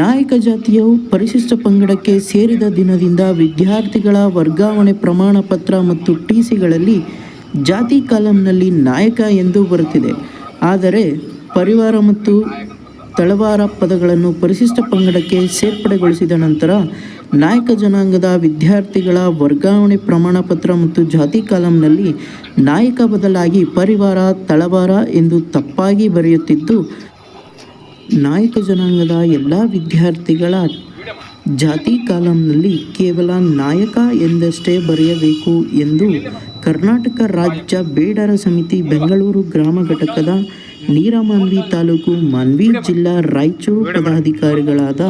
ನಾಯಕ ಜಾತಿಯು ಪರಿಶಿಷ್ಟ ಪಂಗಡಕ್ಕೆ ಸೇರಿದ ದಿನದಿಂದ ವಿದ್ಯಾರ್ಥಿಗಳ ವರ್ಗಾವಣೆ ಪ್ರಮಾಣ ಪತ್ರ ಮತ್ತು ಟಿಸಿಗಳಲ್ಲಿ ಜಾತಿ ಕಾಲಂನಲ್ಲಿ ನಾಯಕ ಎಂದು ಬರುತ್ತಿದೆ. ಆದರೆ ಪರಿವಾರ ಮತ್ತು ತಳವಾರ ಪದಗಳನ್ನು ಪರಿಶಿಷ್ಟ ಪಂಗಡಕ್ಕೆ ಸೇರ್ಪಡೆಗೊಳಿಸಿದ ನಂತರ ನಾಯಕ ಜನಾಂಗದ ವಿದ್ಯಾರ್ಥಿಗಳ ವರ್ಗಾವಣೆ ಪ್ರಮಾಣ ಪತ್ರ ಮತ್ತು ಜಾತಿ ಕಾಲಂನಲ್ಲಿ ನಾಯಕ ಬದಲಾಗಿ ಪರಿವಾರ ತಳವಾರ ಎಂದು ತಪ್ಪಾಗಿ ಬರೆಯುತ್ತಿದ್ದು, ನಾಯಕ ಜನಾಂಗದ ಎಲ್ಲ ವಿದ್ಯಾರ್ಥಿಗಳ ಜಾತಿ ಕಾಲಂನಲ್ಲಿ ಕೇವಲ ನಾಯಕ ಎಂದಷ್ಟೇ ಬರೆಯಬೇಕು ಎಂದು ಕರ್ನಾಟಕ ರಾಜ್ಯ ಬೇಡರ ಸಮಿತಿ ಬೆಂಗಳೂರು ಗ್ರಾಮ ಘಟಕದ ನೀರಮಾನ್ವಿ ತಾಲೂಕು ಮಾನ್ವಿ ಜಿಲ್ಲಾ ರಾಯಚೂರು ಪದಾಧಿಕಾರಿಗಳಾದ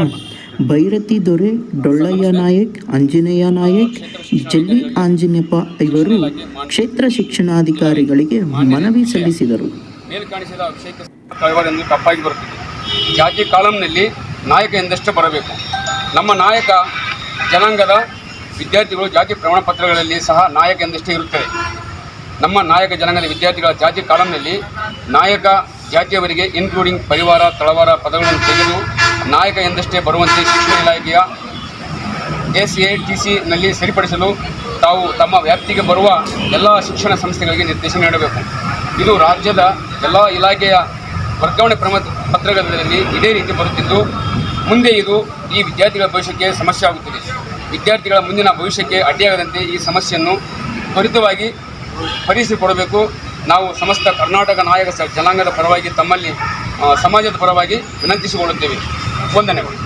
ಭೈರತಿ ದೊರೆ, ಡೊಳ್ಳಯ್ಯ ನಾಯಕ್, ಆಂಜನೇಯ ನಾಯಕ್, ಜಲ್ಲಿ ಆಂಜನೇಯಪ್ಪ ಇವರು ಕ್ಷೇತ್ರ ಶಿಕ್ಷಣಾಧಿಕಾರಿಗಳಿಗೆ ಮನವಿ ಸಲ್ಲಿಸಿದರು. ತಪ್ಪಾಗಿ ಬರುತ್ತದೆ. ಜಾತಿ ಕಾಲಂನಲ್ಲಿ ನಾಯಕ ಎಂದಷ್ಟೇ ಬರಬೇಕು. ನಮ್ಮ ನಾಯಕ ಜನಾಂಗದ ವಿದ್ಯಾರ್ಥಿಗಳು ಜಾತಿ ಪ್ರಮಾಣ ಪತ್ರಗಳಲ್ಲಿ ಸಹ ನಾಯಕ ಎಂದಷ್ಟೇ ಇರುತ್ತದೆ. ನಮ್ಮ ನಾಯಕ ಜನಾಂಗದ ವಿದ್ಯಾರ್ಥಿಗಳ ಜಾತಿ ಕಾಲಂನಲ್ಲಿ ನಾಯಕ ಜಾತಿಯವರಿಗೆ ಇನ್ಕ್ಲೂಡಿಂಗ್ ಪರಿವಾರ ತಳವಾರ ಪದಗಳನ್ನು ತೆಗೆದು ನಾಯಕ ಎಂದಷ್ಟೇ ಬರುವಂತೆ ಶಿಕ್ಷಣ ಇಲಾಖೆಯ ACATCನಲ್ಲಿ ಸರಿಪಡಿಸಲು ತಾವು ತಮ್ಮ ವ್ಯಾಪ್ತಿಗೆ ಬರುವ ಎಲ್ಲ ಶಿಕ್ಷಣ ಸಂಸ್ಥೆಗಳಿಗೆ ನಿರ್ದೇಶನ ನೀಡಬೇಕು. ಇದು ರಾಜ್ಯದ ಎಲ್ಲ ಇಲಾಖೆಯ ವರ್ಗಾವಣೆ ಪ್ರಮಾಣ ಪತ್ರಗಳಲ್ಲಿ ಇದೇ ರೀತಿ ಬರುತ್ತಿದ್ದು, ಮುಂದೆ ಇದು ಈ ವಿದ್ಯಾರ್ಥಿಗಳ ಭವಿಷ್ಯಕ್ಕೆ ಸಮಸ್ಯೆ ಆಗುತ್ತದೆ. ವಿದ್ಯಾರ್ಥಿಗಳ ಮುಂದಿನ ಭವಿಷ್ಯಕ್ಕೆ ಅಡ್ಡಿಯಾಗದಂತೆ ಈ ಸಮಸ್ಯೆಯನ್ನು ತ್ವರಿತವಾಗಿ ಪರಿಹರಿಸಿಕೊಡಬೇಕು. ನಾವು ಸಮಸ್ತ ಕರ್ನಾಟಕ ನಾಯಕ ಜನಾಂಗದ ಪರವಾಗಿ ತಮ್ಮಲ್ಲಿ ಸಮಾಜದ ಪರವಾಗಿ ವಿನಂತಿಸಿಕೊಳ್ಳುತ್ತೇವೆ. ವಂದನೆಗಳು.